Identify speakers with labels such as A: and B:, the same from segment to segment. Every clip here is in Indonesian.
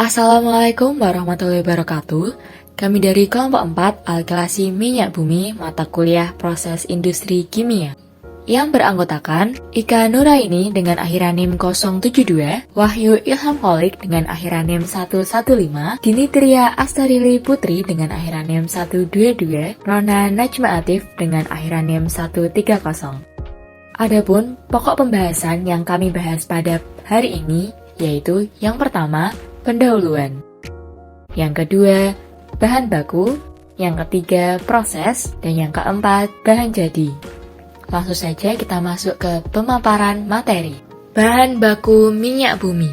A: Assalamualaikum warahmatullahi wabarakatuh. Kami dari kelompok 4 Alkilasi Minyak Bumi mata kuliah Proses Industri Kimia yang beranggotakan Ika Nuraini dengan akhiran NIM 072, Wahyu Ilham Holik dengan akhiran NIM 115, Dinitria Astarili Putri dengan akhiran NIM 122, Rona Najma Atif dengan akhiran NIM 130. Adapun pokok pembahasan yang kami bahas pada hari ini yaitu yang pertama, pendahuluan. Yang kedua, bahan baku. Yang ketiga, proses. Dan yang keempat, bahan jadi. Langsung saja kita masuk ke pemaparan materi. Bahan baku minyak bumi.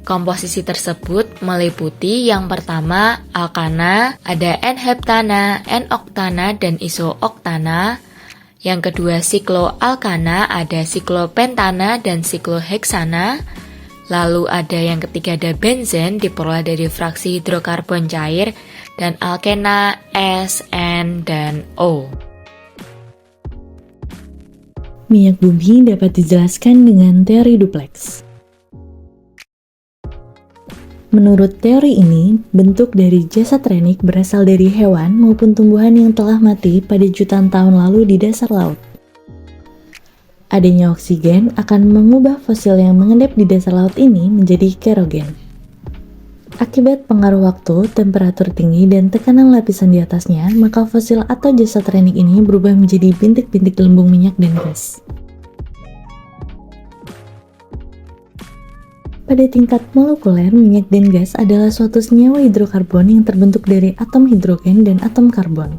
A: Komposisi tersebut meliputi yang pertama, alkana, ada N-heptana, N-oktana, dan iso-oktana. Yang kedua, sikloalkana, ada siklopentana dan sikloheksana. Lalu ada yang ketiga, ada benzen, diperoleh dari fraksi hidrokarbon cair, dan alkena, S, N, dan O.
B: Minyak bumi dapat dijelaskan dengan teori duplex. Menurut teori ini, bentuk dari jasad renik berasal dari hewan maupun tumbuhan yang telah mati pada jutaan tahun lalu di dasar laut. Adanya oksigen akan mengubah fosil yang mengendap di dasar laut ini menjadi kerogen. Akibat pengaruh waktu, temperatur tinggi, dan tekanan lapisan di atasnya, maka fosil atau jasad renik ini berubah menjadi bintik-bintik gelembung minyak dan gas. Pada tingkat molekuler, minyak dan gas adalah suatu senyawa hidrokarbon yang terbentuk dari atom hidrogen dan atom karbon.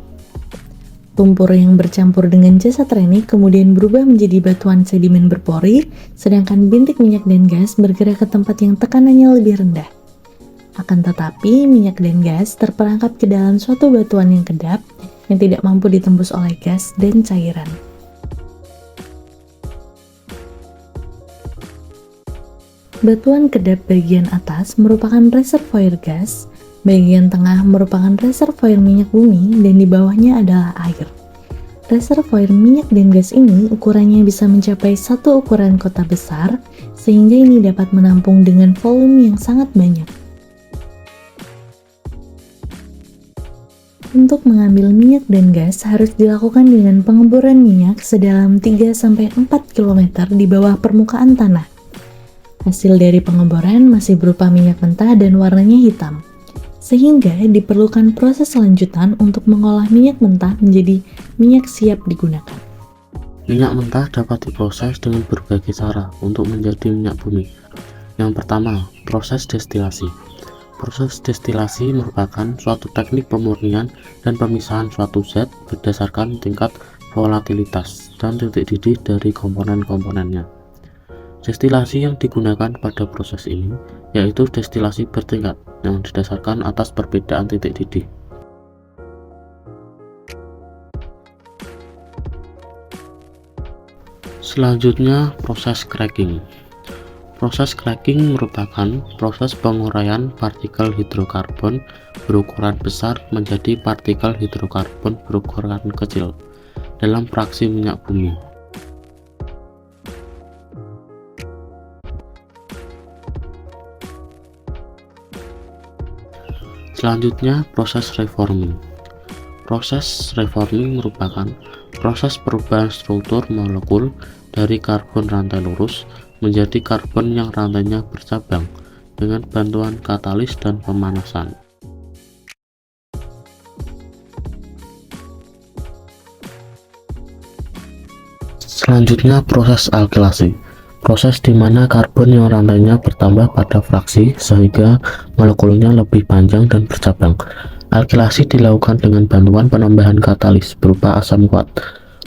B: Lumpur yang bercampur dengan jasad renik kemudian berubah menjadi batuan sedimen berpori, sedangkan bintik minyak dan gas bergerak ke tempat yang tekanannya lebih rendah. Akan tetapi, minyak dan gas terperangkap ke dalam suatu batuan yang kedap yang tidak mampu ditembus oleh gas dan cairan. Batuan kedap bagian atas merupakan reservoir gas, bagian tengah merupakan reservoir minyak bumi, dan di bawahnya adalah air. Reservoir minyak dan gas ini ukurannya bisa mencapai satu ukuran kota besar, sehingga ini dapat menampung dengan volume yang sangat banyak. Untuk mengambil minyak dan gas harus dilakukan dengan pengeboran minyak sedalam 3-4 km di bawah permukaan tanah. Hasil dari pengeboran masih berupa minyak mentah dan warnanya hitam, sehingga diperlukan proses lanjutan untuk mengolah minyak mentah menjadi minyak siap digunakan.
C: Minyak mentah dapat diproses dengan berbagai cara untuk menjadi minyak bumi. Yang pertama, proses destilasi. Proses destilasi merupakan suatu teknik pemurnian dan pemisahan suatu zat berdasarkan tingkat volatilitas dan titik didih dari komponen-komponennya. Destilasi yang digunakan pada proses ini yaitu destilasi bertingkat yang didasarkan atas perbedaan titik didih. Selanjutnya, proses cracking. Proses cracking merupakan proses penguraian partikel hidrokarbon berukuran besar menjadi partikel hidrokarbon berukuran kecil dalam fraksi minyak bumi. Selanjutnya, proses reforming. Proses reforming merupakan proses perubahan struktur molekul dari karbon rantai lurus menjadi karbon yang rantainya bercabang dengan bantuan katalis dan pemanasan. Selanjutnya, proses alkilasi. Proses di mana karbon yang rantainya bertambah pada fraksi sehingga molekulnya lebih panjang dan bercabang. Alkilasi dilakukan dengan bantuan penambahan katalis berupa asam kuat.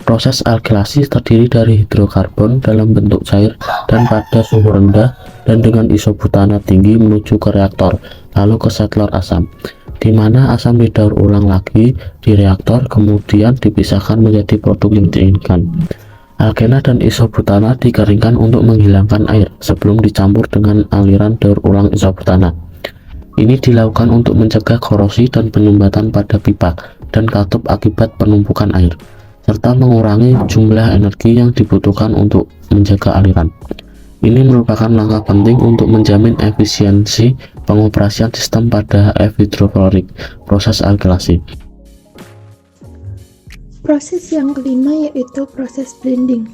C: Proses alkilasi terdiri dari hidrokarbon dalam bentuk cair dan pada suhu rendah dan dengan isobutana tinggi menuju ke reaktor, lalu ke settler asam, di mana asam didaur ulang lagi di reaktor kemudian dipisahkan menjadi produk yang diinginkan. Alkena dan isobutana dikeringkan untuk menghilangkan air sebelum dicampur dengan aliran daur ulang isobutana. Ini dilakukan untuk mencegah korosi dan penyumbatan pada pipa dan katup akibat penumpukan air, serta mengurangi jumlah energi yang dibutuhkan untuk menjaga aliran. Ini merupakan langkah penting untuk menjamin efisiensi Pengoperasian sistem pada hidroflorik, proses alkilasi.
D: Proses yang kelima yaitu proses blending.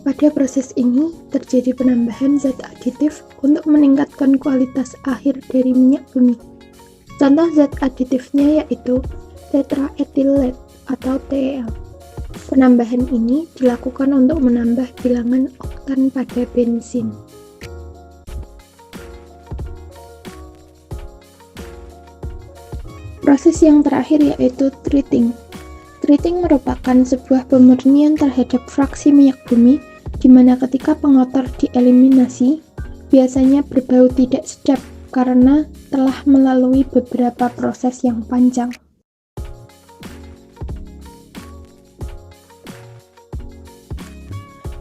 D: Pada proses ini terjadi penambahan zat aditif untuk meningkatkan kualitas akhir dari minyak bumi. Contoh zat aditifnya yaitu tetraethyl atau TEL. Penambahan ini dilakukan untuk menambah bilangan oktan pada bensin. Proses yang terakhir yaitu treating. Treating merupakan sebuah pemurnian terhadap fraksi minyak bumi di mana ketika pengotor dieliminasi, biasanya berbau tidak sedap karena telah melalui beberapa proses yang panjang.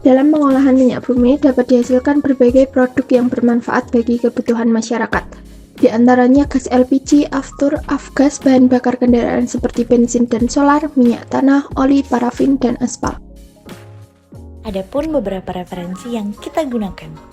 D: Dalam pengolahan minyak bumi dapat dihasilkan berbagai produk yang bermanfaat bagi kebutuhan masyarakat. Di antaranya gas LPG, aftur, afgas, bahan bakar kendaraan seperti bensin dan solar, minyak tanah, oli, parafin, dan aspal.
E: Ada pun beberapa referensi yang kita gunakan.